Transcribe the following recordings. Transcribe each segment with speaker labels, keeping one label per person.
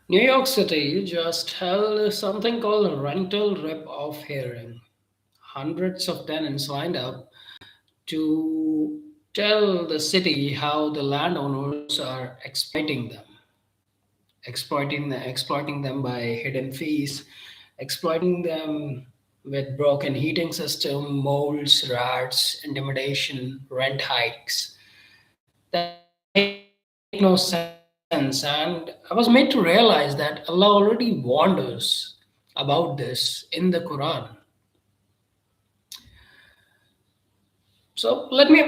Speaker 1: New York City just held something called a rental rip-off hearing. Hundreds of tenants lined up to tell the city how the landowners are exploiting them by hidden fees, exploiting them with broken heating system, molds, rats, intimidation, rent hikes that make no sense. And I was made to realize that Allah already warned us about this in the Quran. So let me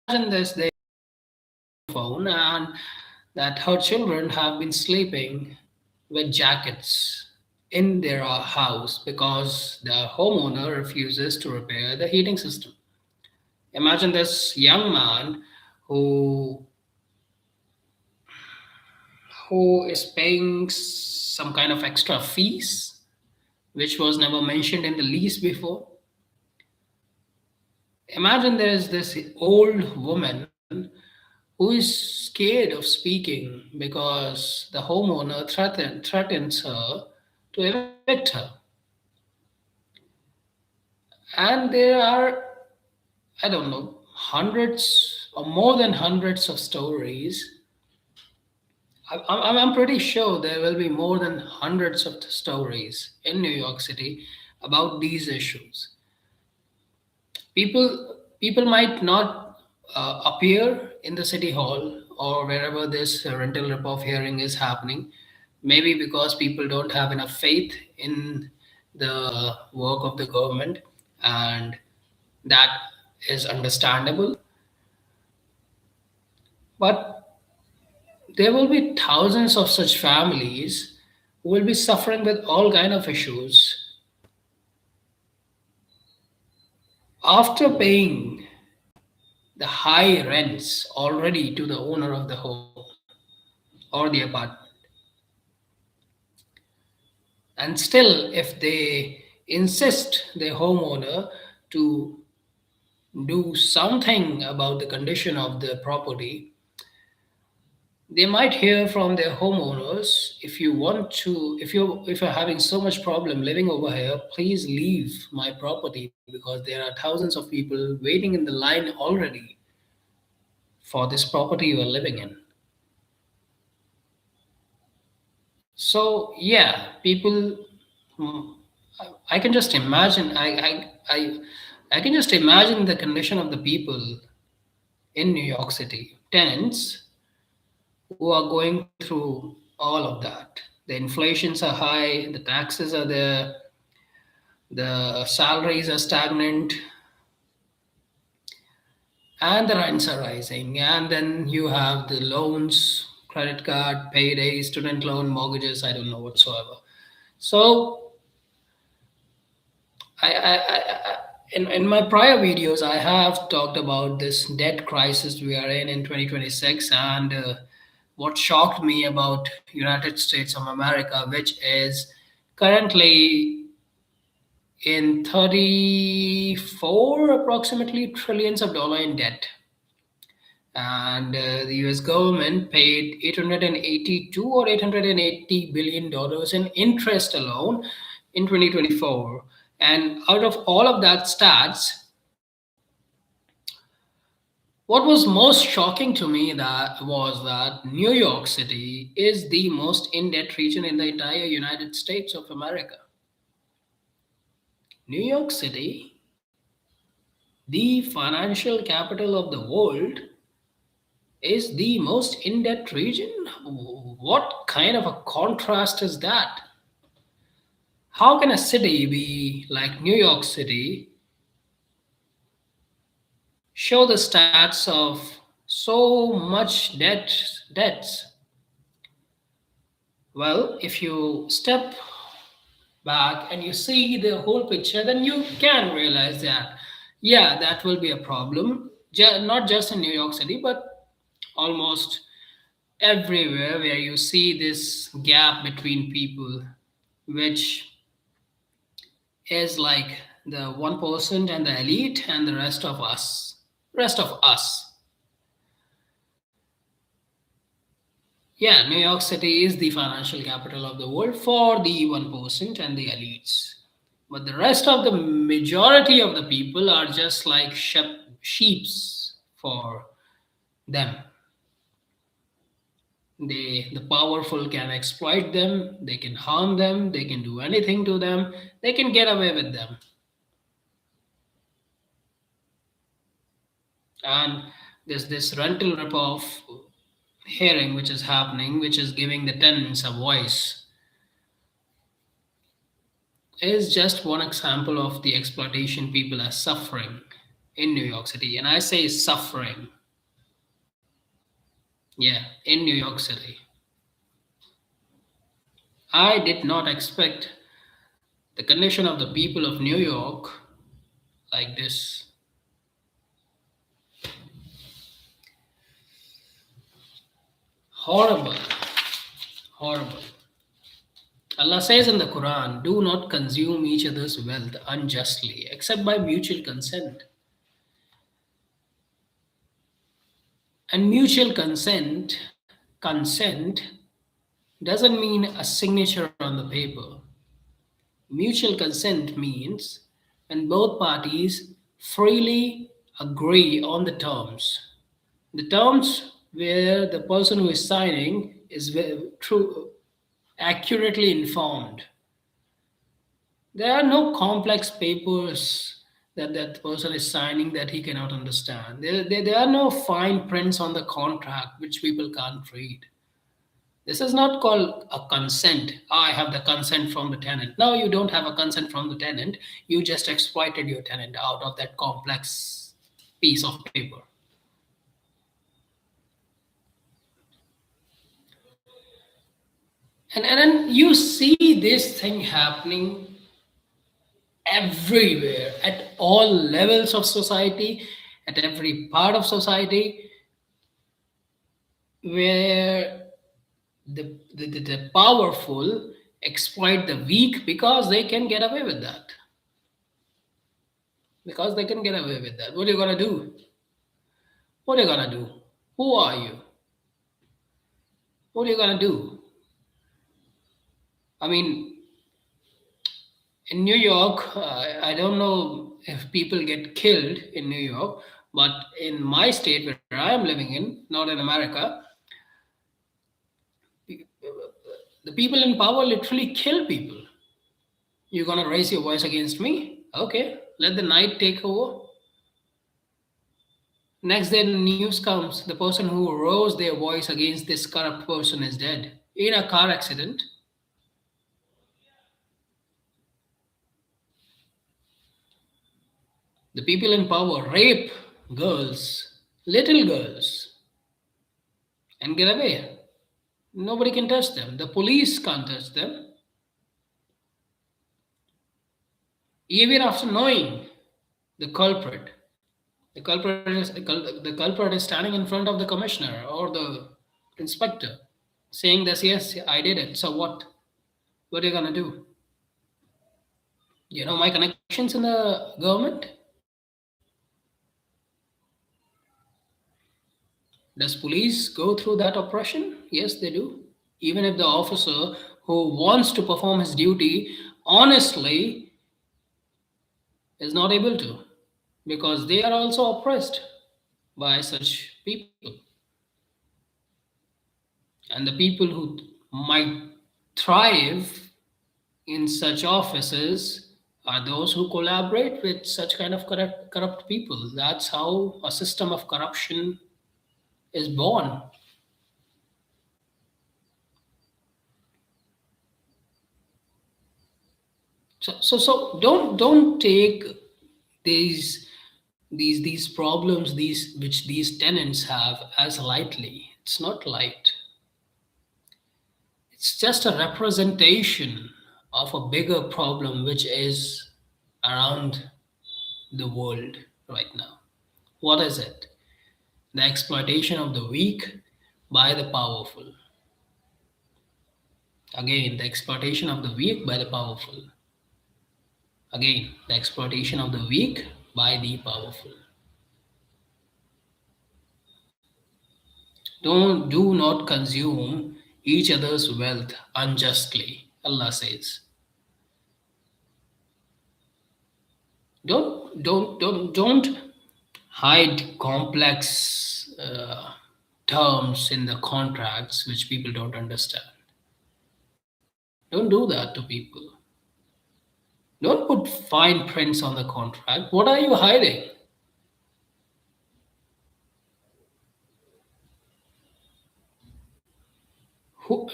Speaker 1: imagine this. They phone and that her children have been sleeping with jackets in their house because the homeowner refuses to repair the heating system. Imagine this young man who who is paying some kind of extra fees which was never mentioned in the lease before. Imagine there is this old woman who is scared of speaking because the homeowner threatens her to evict her. And there are, I don't know, hundreds or more than hundreds of stories. I'm pretty sure there will be more than hundreds of stories in New York City about these issues. People might not appear in the city hall or wherever this rental rip-off hearing is happening, maybe because people don't have enough faith in the work of the government, and that is understandable. But there will be thousands of such families who will be suffering with all kind of issues after paying the high rents already to the owner of the home or the apartment. And still, if they insist the homeowner to do something about the condition of the property, they might hear from their homeowners, if you're having so much problem living over here, please leave my property because there are thousands of people waiting in the line already for this property you are living in. So yeah, people, mm, I can just imagine. I can just imagine the condition of the people in New York City, tenants who are going through all of that. The inflations are high, the taxes are there, the salaries are stagnant, and the rents are rising. And then you have the loans, credit card, payday, student loan, mortgages, I don't know whatsoever. So in my prior videos, I have talked about this debt crisis we are in 2026, and what shocked me about United States of America, which is currently in 34 approximately trillions of dollar in debt, and the U.S. government paid 882 or 880 billion dollars in interest alone in 2024. And out of all of that stats, what was most shocking to me that was that New York City is the most in-debt region in the entire United States of America. New York City, the financial capital of the world, is the most in-debt region. What kind of a contrast is that? How can a city be like New York City show the stats of so much debts? Well, if you step back and you see the whole picture, then you can realize that, yeah, that will be a problem, not just in New York City, but almost everywhere where you see this gap between people, which is like the 1% and the elite and the rest of us. Yeah, New York City is the financial capital of the world for the 1% and the elites. But the rest of the majority of the people are just like sheeps for them. The powerful can exploit them, they can harm them, they can do anything to them, they can get away with them. And there's this rental rip-off hearing which is happening, which is giving the tenants a voice, is just one example of the exploitation people are suffering in New York City. And I say suffering. Yeah, in New York City. I did not expect the condition of the people of New York like this. Horrible. Horrible. Allah says in the Quran, do not consume each other's wealth unjustly, except by mutual consent. And mutual consent doesn't mean a signature on the paper. Mutual consent means when both parties freely agree on the terms. The terms where the person who is signing is accurately informed. There are no complex papers that person is signing that he cannot understand. There are no fine prints on the contract which people can't read. This is not called a consent. I have the consent from the tenant. No, you don't have a consent from the tenant. You just exploited your tenant out of that complex piece of paper. And then you see this thing happening everywhere at all levels of society, at every part of society, where the powerful exploit the weak because they can get away with that. Because they can get away with that. What are you gonna do? What are you gonna do? Who are you? What are you gonna do? I mean, in New York, I don't know if people get killed in New York, but in my state where I am living in, not in America, the people in power literally kill people. You're gonna raise your voice against me? Okay, let the night take over. Next day, the news comes the person who rose their voice against this corrupt person is dead in a car accident. The people in power rape girls, little girls, and get away. Nobody can touch them. The police can't touch them. Even after knowing the culprit, the culprit is standing in front of the commissioner or the inspector, saying that yes, I did it. So what? What are you gonna do? You know my connections in the government. Does police go through that oppression? Yes, they do. Even if the officer who wants to perform his duty honestly is not able to, because they are also oppressed by such people. And the people who might thrive in such offices are those who collaborate with such kind of corrupt people. That's how a system of corruption is born. So don't take these these problems which these tenants have as lightly. It's not light. It's just a representation of a bigger problem which is around the world right now. What is it? The exploitation of the weak by the powerful. Again, the exploitation of the weak by the powerful. Again, the exploitation of the weak by the powerful. Don't do not consume each other's wealth unjustly. Allah says. Don't hide complex terms in the contracts which people don't understand. Don't do that to people. Don't put fine prints on the contract. What are you hiding?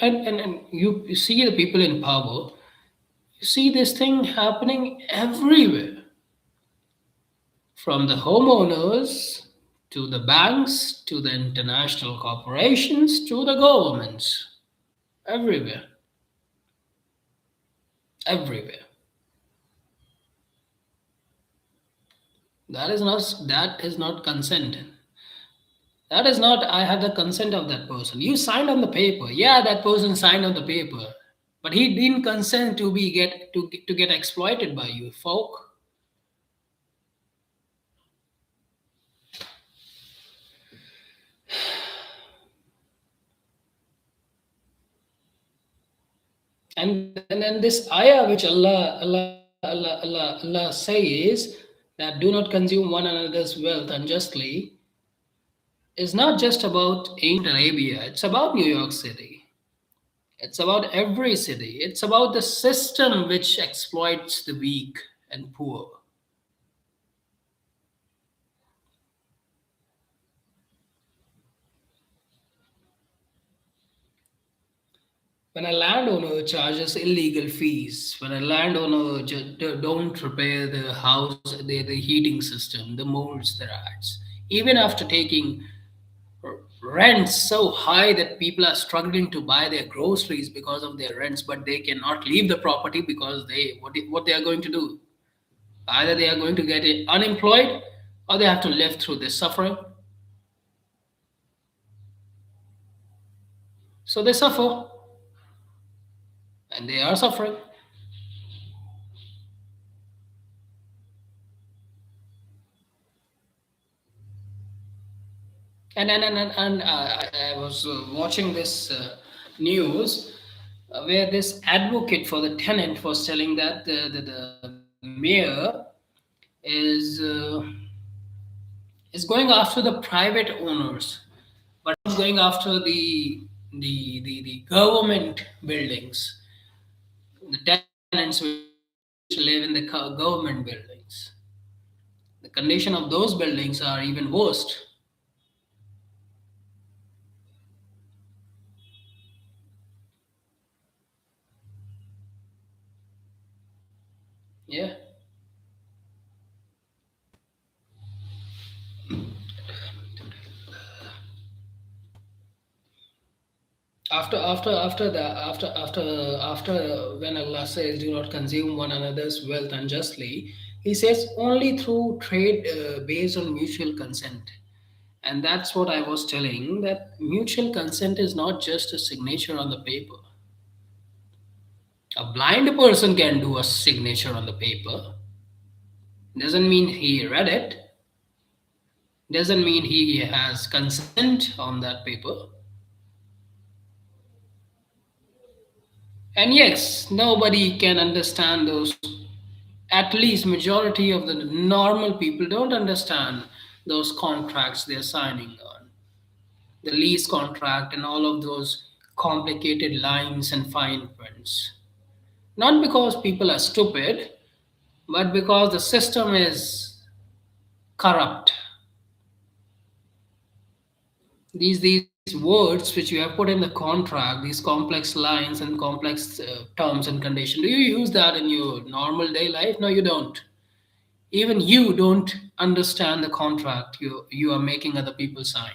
Speaker 1: And you see the people in power, you see this thing happening everywhere, from the homeowners to the banks to the international corporations to the governments. Everywhere. Everywhere. That is not consent. That is not I had the consent of that person. You signed on the paper. Yeah, that person signed on the paper. But he didn't consent to get exploited by you, folk. And this ayah which Allah says that do not consume one another's wealth unjustly is not just about ancient Arabia. It's about New York City. It's about every city. It's about the system which exploits the weak and poor. When a landowner charges illegal fees, when a landowner don't repair the house, the heating system, the molds, the rats, even after taking rents so high that people are struggling to buy their groceries because of their rents, but they cannot leave the property because what they are going to do? Either they are going to get unemployed or they have to live through this suffering. So they suffer and they are suffering. And I was watching this news where this advocate for the tenant was telling that the mayor is is going after the private owners, but not going after the government buildings, the tenants which live in the government buildings. The condition of those buildings are even worst. Yeah. After when Allah says do not consume one another's wealth unjustly, he says only through trade based on mutual consent. And that's what I was telling, that mutual consent is not just a signature on the paper. A blind person can do a signature on the paper. Doesn't mean he read it, doesn't mean he has consent on that paper. And yes, nobody can understand those. At least majority of the normal people don't understand those contracts they're signing on, the lease contract and all of those complicated lines and fine prints. Not because people are stupid, but because the system is corrupt. These words which you have put in the contract, these complex lines and complex terms and conditions, do you use that in your normal day life? No, you don't. Even you don't understand the contract you are making other people sign.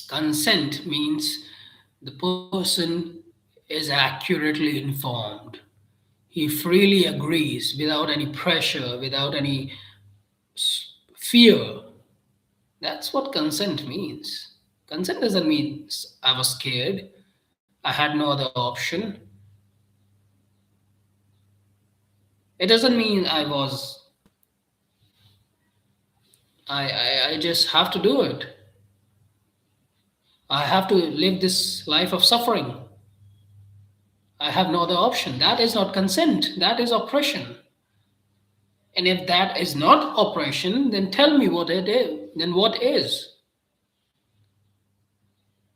Speaker 1: Consent means the person is accurately informed. He freely agrees without any pressure, without any fear. That's what consent means. Consent doesn't mean I was scared, I had no other option. It doesn't mean I was I just have to do it. I have to live this life of suffering. I have no other option. That is not consent. That is oppression. And if that is not oppression, then tell me what it is. Then what is?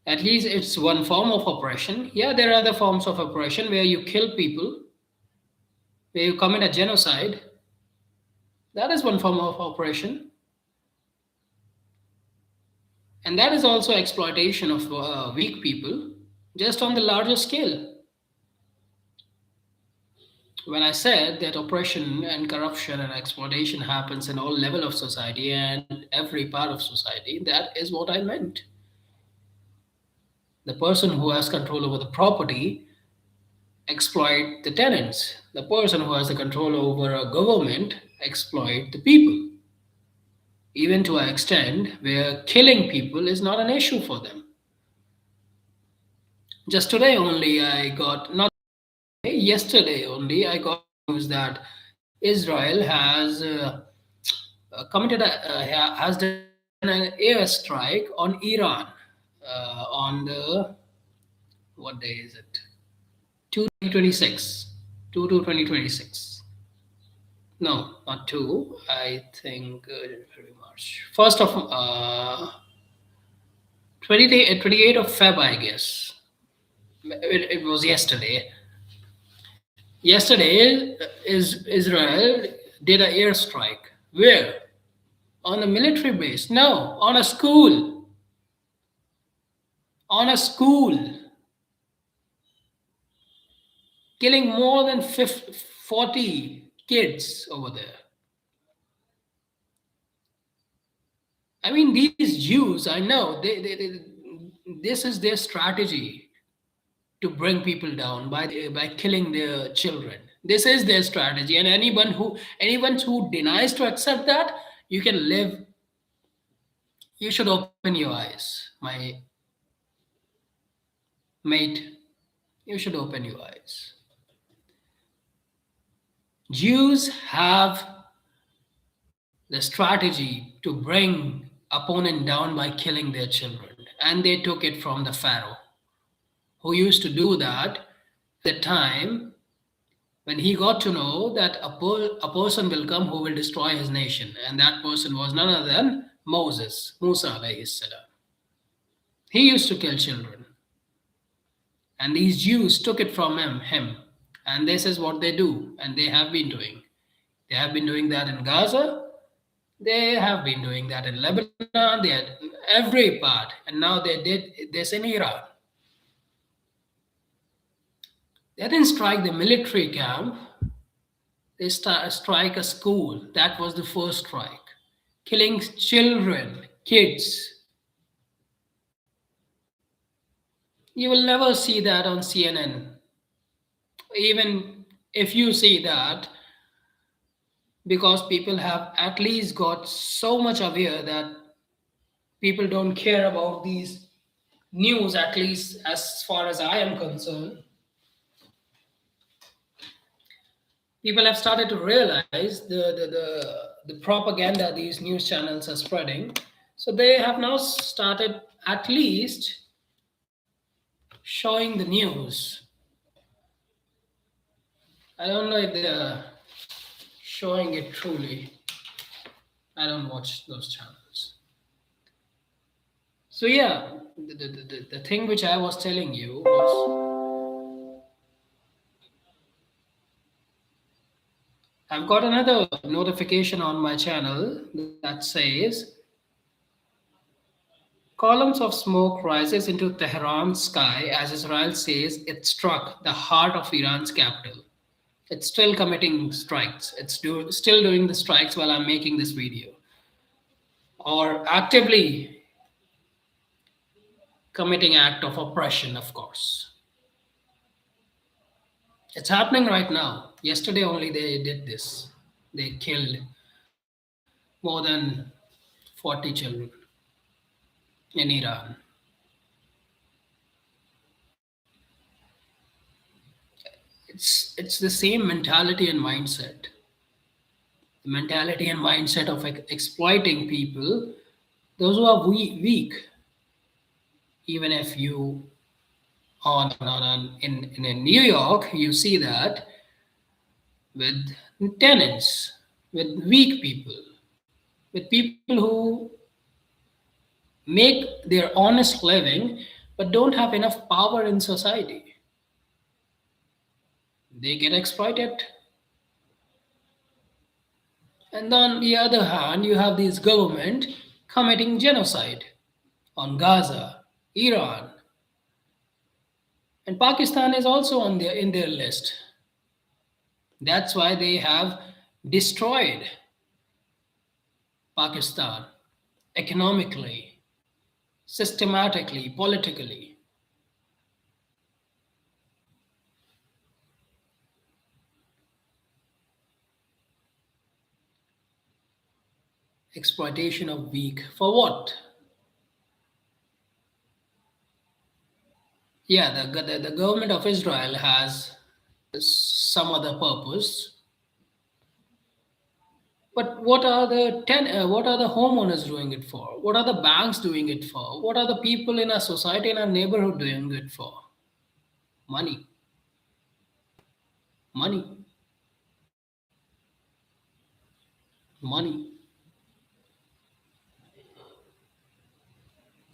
Speaker 1: At least it's one form of oppression. Yeah, there are other forms of oppression where you kill people, where you commit a genocide. That is one form of oppression. And that is also exploitation of weak people, just on the larger scale. When I said that oppression and corruption and exploitation happens in all level of society and every part of society, that is what I meant. The person who has control over the property exploit the tenants. The person who has the control over a government exploit the people, even to an extent where killing people is not an issue for them. Just today only I got not yesterday only I got news that Israel has has done an airstrike on Iran on the what day is it? 2026. 2 to 2026. No, not 2. I think February, March. 1st of 28th of Feb, I guess. It was yesterday. Yesterday, is Israel did an airstrike. Where? On a military base? No, on a school. On a school, killing more than 50, 40 kids over there. I mean, these Jews, I know, this is their strategy to bring people down by killing their children. This is their strategy, and anyone who denies to accept that, you can live. You should open your eyes, my mate. You should open your eyes. Jews have the strategy to bring opponent down by killing their children, and they took it from the Pharaoh, who used to do that the time when he got to know that a person will come who will destroy his nation, and that person was none other than Moses, Musa alayhi salam. He used to kill children, and these Jews took it from him, and this is what they do, and they have been doing. They have been doing that in Gaza. They have been doing that in Lebanon. They had every part, and now they did this in Iran. They didn't strike the military camp. They strike a school. That was the first strike. Killing children, kids. You will never see that on CNN. Even if you see that, because people have at least got so much aware that people don't care about these news, at least as far as I am concerned. People have started to realize the propaganda these news channels are spreading. So they have now started at least showing the news. I don't know if they're showing it truly. I don't watch those channels. So yeah, the thing which I was telling you was I've got another notification on my channel that says columns of smoke rises into Tehran's sky as Israel says it struck the heart of Iran's capital. It's still committing strikes. Still doing the strikes while I'm making this video, or actively committing act of oppression. Of course, it's happening right now. Yesterday only they did this. They killed more than 40 children in Iran. It's the same mentality and mindset. the mentality and mindset of exploiting people, those who are weak. Even if you in New York, you see that with tenants, with weak people, with people who make their honest living but don't have enough power in society. They get exploited. And on the other hand, you have this government committing genocide on Gaza, Iran, and Pakistan is also in their list. That's why they have destroyed Pakistan economically, systematically, politically. Exploitation of weak. For what? Yeah, the government of Israel has some other purpose. But what are the homeowners doing it for? What are the banks doing it for? What are the people in our society in our neighborhood doing it for? Money, money, money.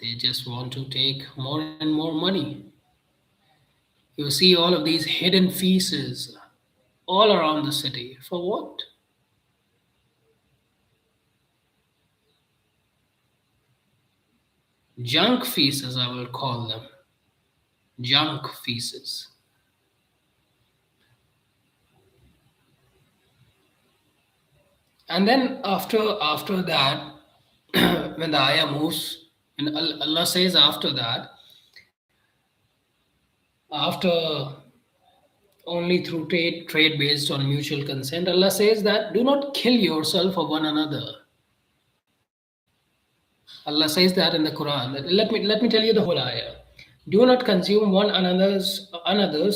Speaker 1: They just want to take more and more money. You see all of these hidden fees all around the city. For what? Junk fees, I will call them. Junk fees. And then after that, when the ayah moves, and Allah says after that, after only through trade based on mutual consent, Allah says that do not kill yourself or one another. Allah says that in the Quran. Let me tell you the whole ayah. Do not consume one another's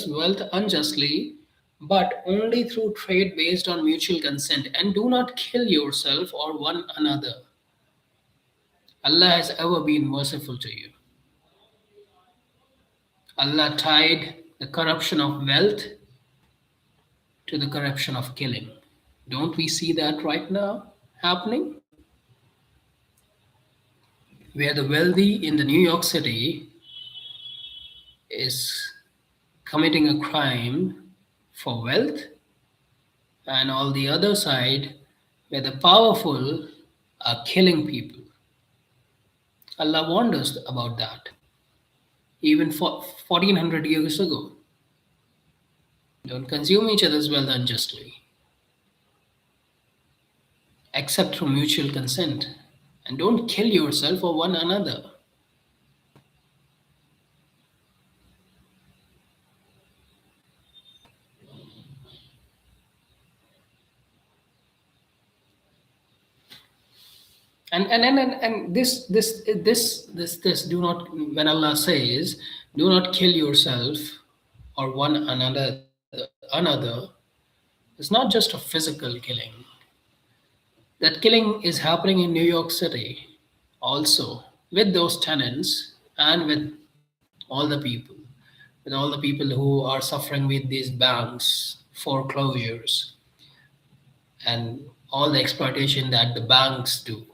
Speaker 1: wealth unjustly, but only through trade based on mutual consent, and do not kill yourself or one another. Allah has ever been merciful to you. Allah tied the corruption of wealth to the corruption of killing. Don't we see that right now happening? Where the wealthy in the New York City is committing a crime for wealth, and on the other side, where the powerful are killing people. Allah warned us about that even for 1400 years ago. Don't consume each other's wealth unjustly, except through mutual consent. And don't kill yourself or one another. And this do not, when Allah says do not kill yourself or one another, it's not just a physical killing. That killing is happening in New York City also, with those tenants and with all the people, with all the people who are suffering with these banks foreclosures and all the exploitation that the banks do,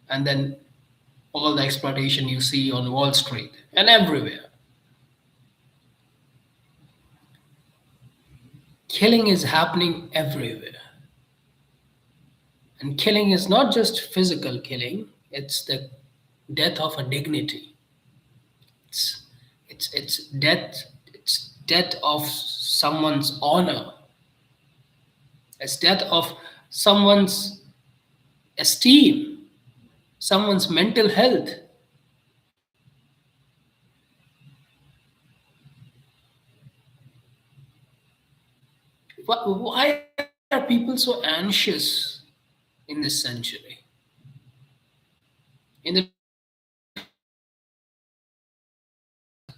Speaker 1: and then all the exploitation you see on Wall Street and everywhere. Killing is happening everywhere. And killing is not just physical killing, it's the death of a dignity. It's it's death of someone's honor. It's death of someone's esteem, someone's mental health. Why are people so anxious in this century? In the 2000s,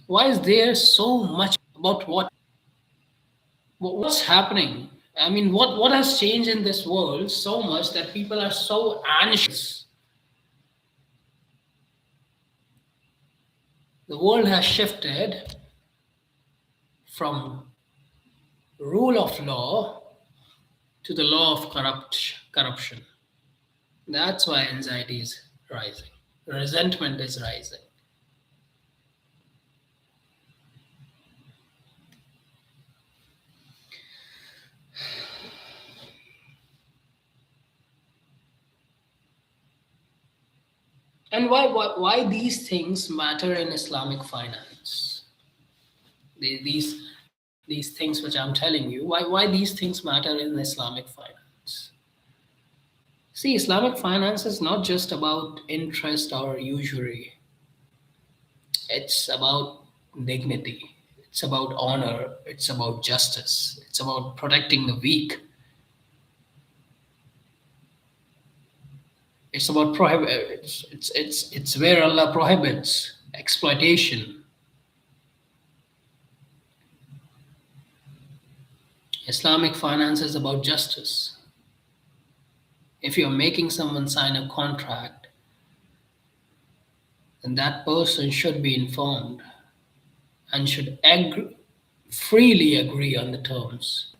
Speaker 1: why is there so much about what's happening I mean, what has changed in this world so much that people are so anxious? The world has shifted from rule of law to the law of corruption. That's why anxiety is rising, resentment is rising. And why these things matter in Islamic finance? These things which I'm telling you, why these things matter in Islamic finance? See, Islamic finance is not just about interest or usury. It's about dignity. It's about honor. It's about justice. It's about protecting the weak. It's about prohibit. It's where Allah prohibits exploitation. Islamic finance is about justice. If you're making someone sign a contract, then that person should be informed and should freely agree on the terms.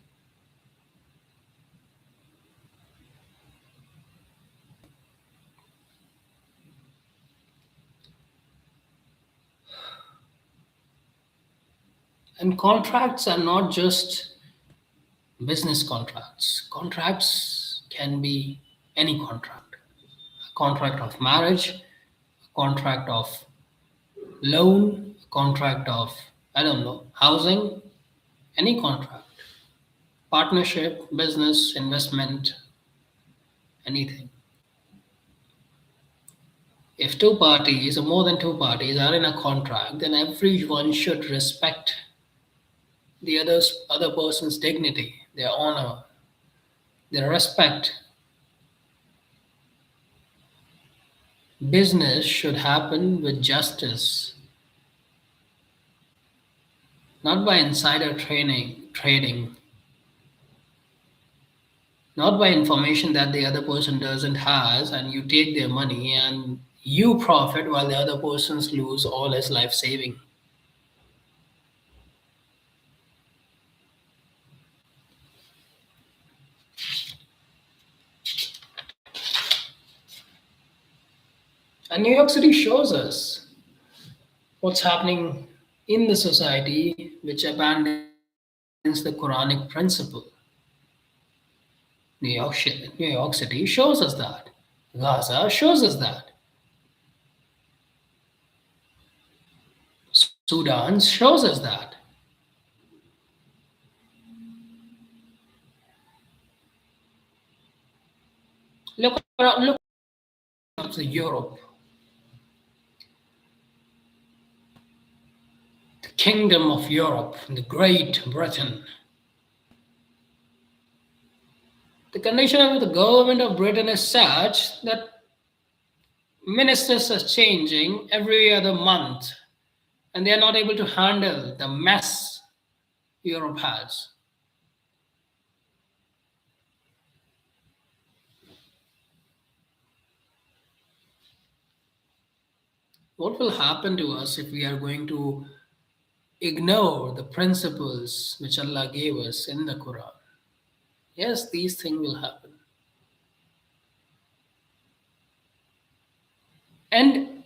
Speaker 1: And contracts are not just business contracts. Contracts can be any contract: a contract of marriage, a contract of loan, a contract of, I don't know, housing, any contract, partnership, business, investment, anything. If two parties or more than two parties are in a contract, then everyone should respect the other person's dignity, their honor, their respect. Business should happen with justice, not by insider trading, not by information that the other person doesn't has, and you take their money and you profit while the other person's lose all his life saving. And New York City shows us what's happening in the society which abandons the Quranic principle. New York City shows us that. Gaza shows us that. Sudan shows us that. Look at Europe, the kingdom of Europe, the Great Britain. The condition of the government of Britain is such that ministers are changing every other month, and they are not able to handle the mess Europe has. What will happen to us if we are going to ignore the principles which Allah gave us in the Quran? Yes, these things will happen. And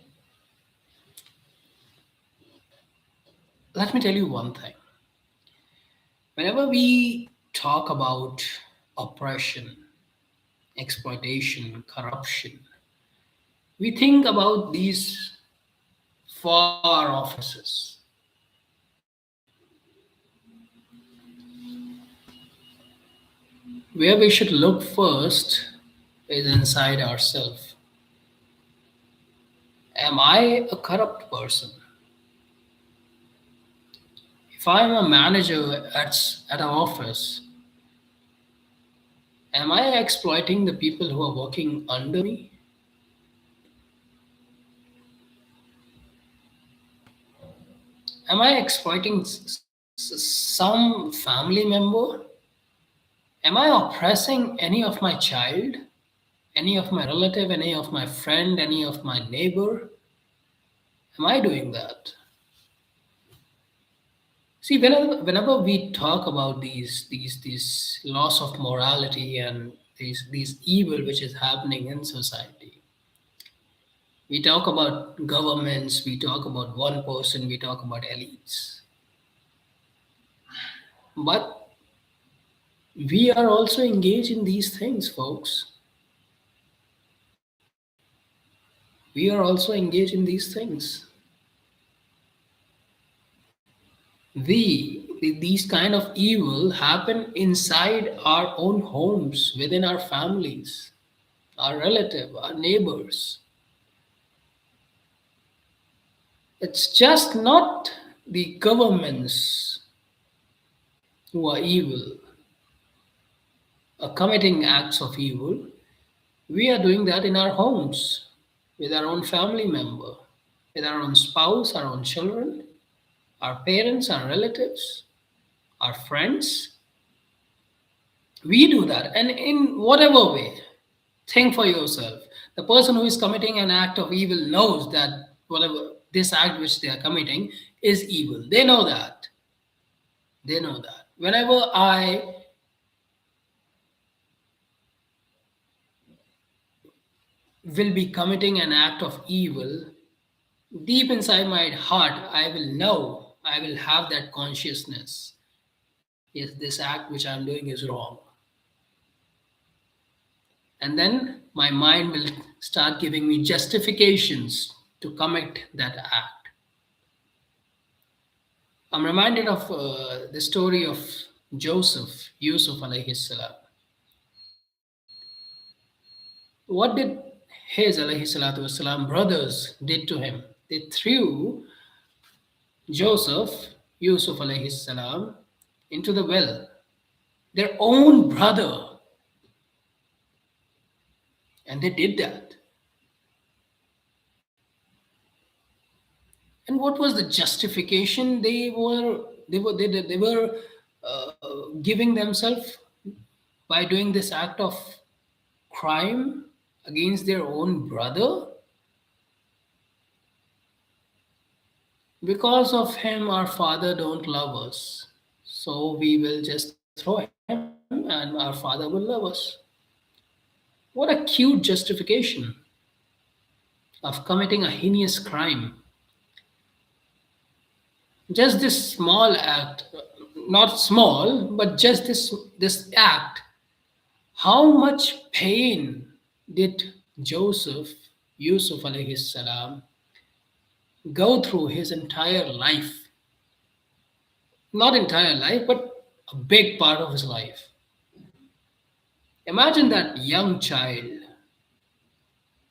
Speaker 1: let me tell you one thing. Whenever we talk about oppression, exploitation, corruption, we think about these far offices where we should look first is inside ourselves. Am I a corrupt person? If I'm a manager at an office, am I exploiting the people who are working under me? Am I exploiting some family member? Am I oppressing any of my child, any of my relative, any of my friend, any of my neighbor? Am I doing that? See, whenever we talk about these loss of morality and these evil which is happening in society, we talk about governments, we talk about one person, we talk about elites. But we are also engaged in these things, folks. We are also engaged in these things. These kind of evil happen inside our own homes, within our families, our relative, our neighbors. It's just not the governments who are evil, are committing acts of evil. We are doing that in our homes, with our own family member, with our own spouse, our own children, our parents, our relatives, our friends. We do that. And in whatever way, think for yourself. The person who is committing an act of evil knows that whatever this act which they are committing is evil. They know that. They know that. Whenever I will be committing an act of evil, deep inside my heart, I will know, I will have that consciousness. Yes, this act which I'm doing is wrong. And then my mind will start giving me justifications to commit that act. I'm reminded of the story of Joseph, Yusuf alayhi salam. What did his alayhi salatu wasalam brothers did to him? They threw Joseph, Yusuf alayhi salam, into the well. Their own brother. And they did that. And what was the justification they were giving themselves by doing this act of crime against their own brother? Because of him our father don't love us, so we will just throw him and our father will love us. What a cute justification of committing a heinous crime. Just this small act, not small, but just this act, how much pain did Joseph, Yusuf alayhi salam, go through his entire life? Not entire life, but a big part of his life. Imagine that young child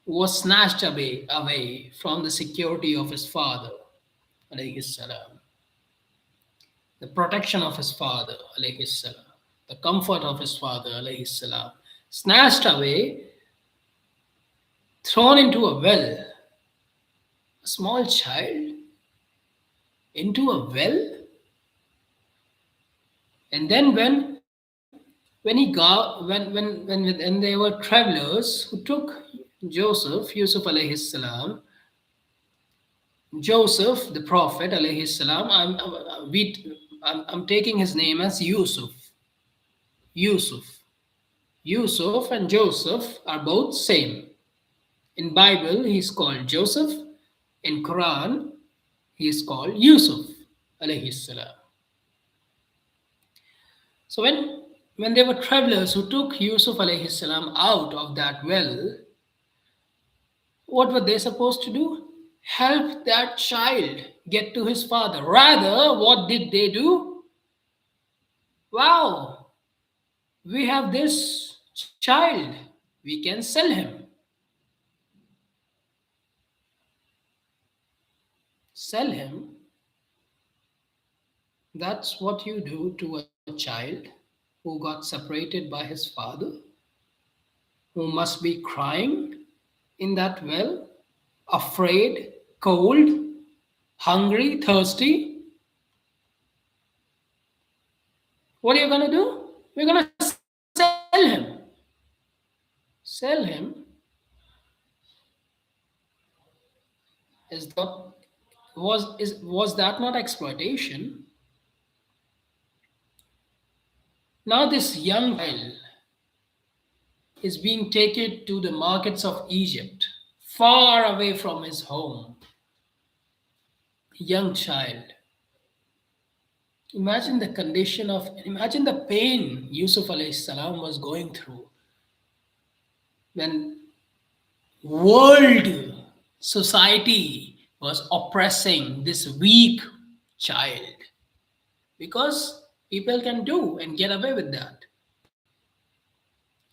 Speaker 1: who was snatched away from the security of his father, alayhi salam, the protection of his father, alayhi salam, the comfort of his father, alayhi salam, snatched away, thrown into a well. A small child into a well. And then when he got when there were travelers who took Joseph, Yusuf alayhi salam, Joseph, the prophet alayhi salam, I'm taking his name as Yusuf. Yusuf. Yusuf and Joseph are both same. In Bible, he is called Joseph. In Quran, he is called Yusuf alayhi salam. So when there were travelers who took Yusuf alayhi salam out of that well, what were they supposed to do? Help that child get to his father. Rather, what did they do? Wow, we have this child. We can sell him. Sell him. That's what you do to a child who got separated by his father, who must be crying in that well, afraid, cold, hungry, thirsty. What are you going to do? You're going to sell him. Sell him. Is that was that not exploitation? Now this young child is being taken to the markets of Egypt, far away from his home. Young child. Imagine the pain Yusuf alayhi salam was going through when world society was oppressing this weak child, because people can do and get away with that.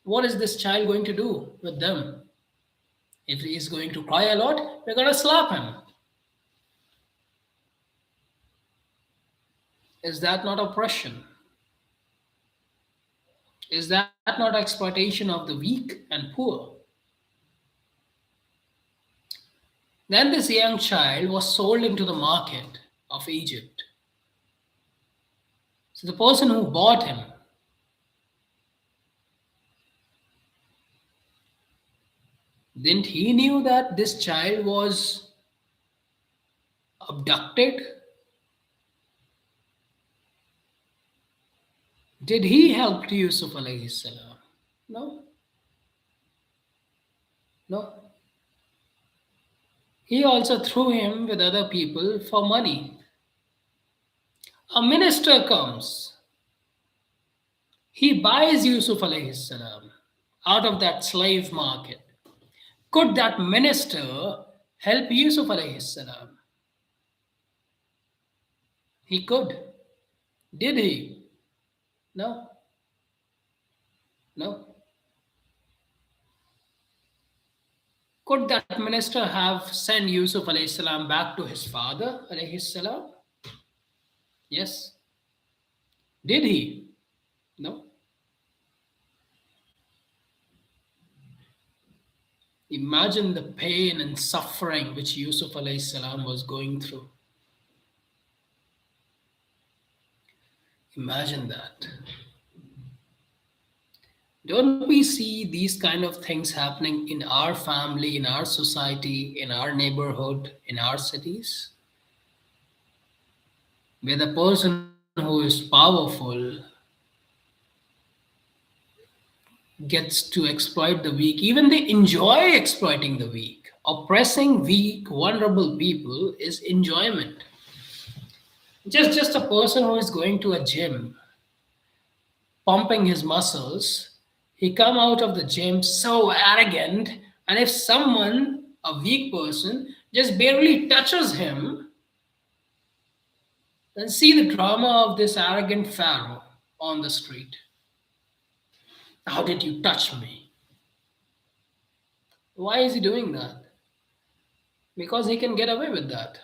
Speaker 1: What is this child going to do with them? If he is going to cry a lot, we're going to slap him. Is that not oppression? Is that not exploitation of the weak and poor? Then this young child was sold into the market of Egypt. So the person who bought him, didn't he knew that this child was abducted? Did he help Yusuf alayhi salam? No. No. He also threw him with other people for money. A minister comes. He buys Yusuf alayhi salam out of that slave market. Could that minister help Yusuf alayhi salam? He could. Did he? No. No. Could that minister have sent Yusuf alayhi salam back to his father alayhi salam? Yes. Did he? No. Imagine the pain and suffering which Yusuf alayhi salam was going through. Imagine that. Don't we see these kind of things happening in our family, in our society, in our neighborhood, in our cities? Where the person who is powerful gets to exploit the weak. Even they enjoy exploiting the weak. Oppressing weak, vulnerable people is enjoyment. Just a person who is going to a gym, pumping his muscles, he come out of the gym so arrogant, and if someone, a weak person, just barely touches him, then see the drama of this arrogant pharaoh on the street. How did you touch me? Why is he doing that? Because he can get away with that.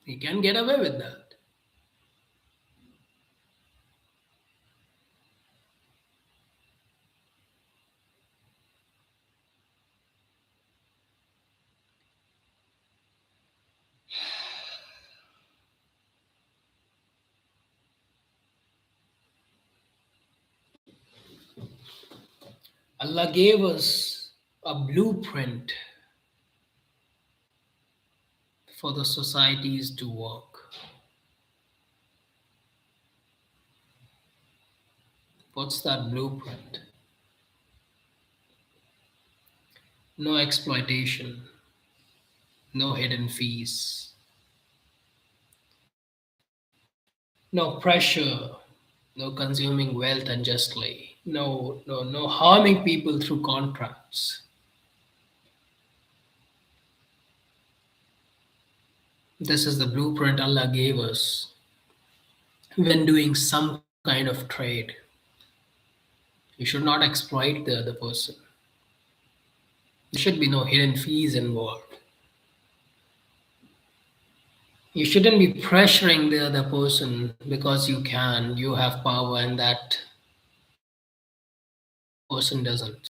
Speaker 1: He can get away with that. Allah gave us a blueprint for the societies to work. What's that blueprint? No exploitation, no hidden fees, no pressure, no consuming wealth unjustly, no harming people through contracts. This is the blueprint Allah gave us when doing some kind of trade. You should not exploit the other person. There should be no hidden fees involved. You shouldn't be pressuring the other person because you have power, and that person doesn't.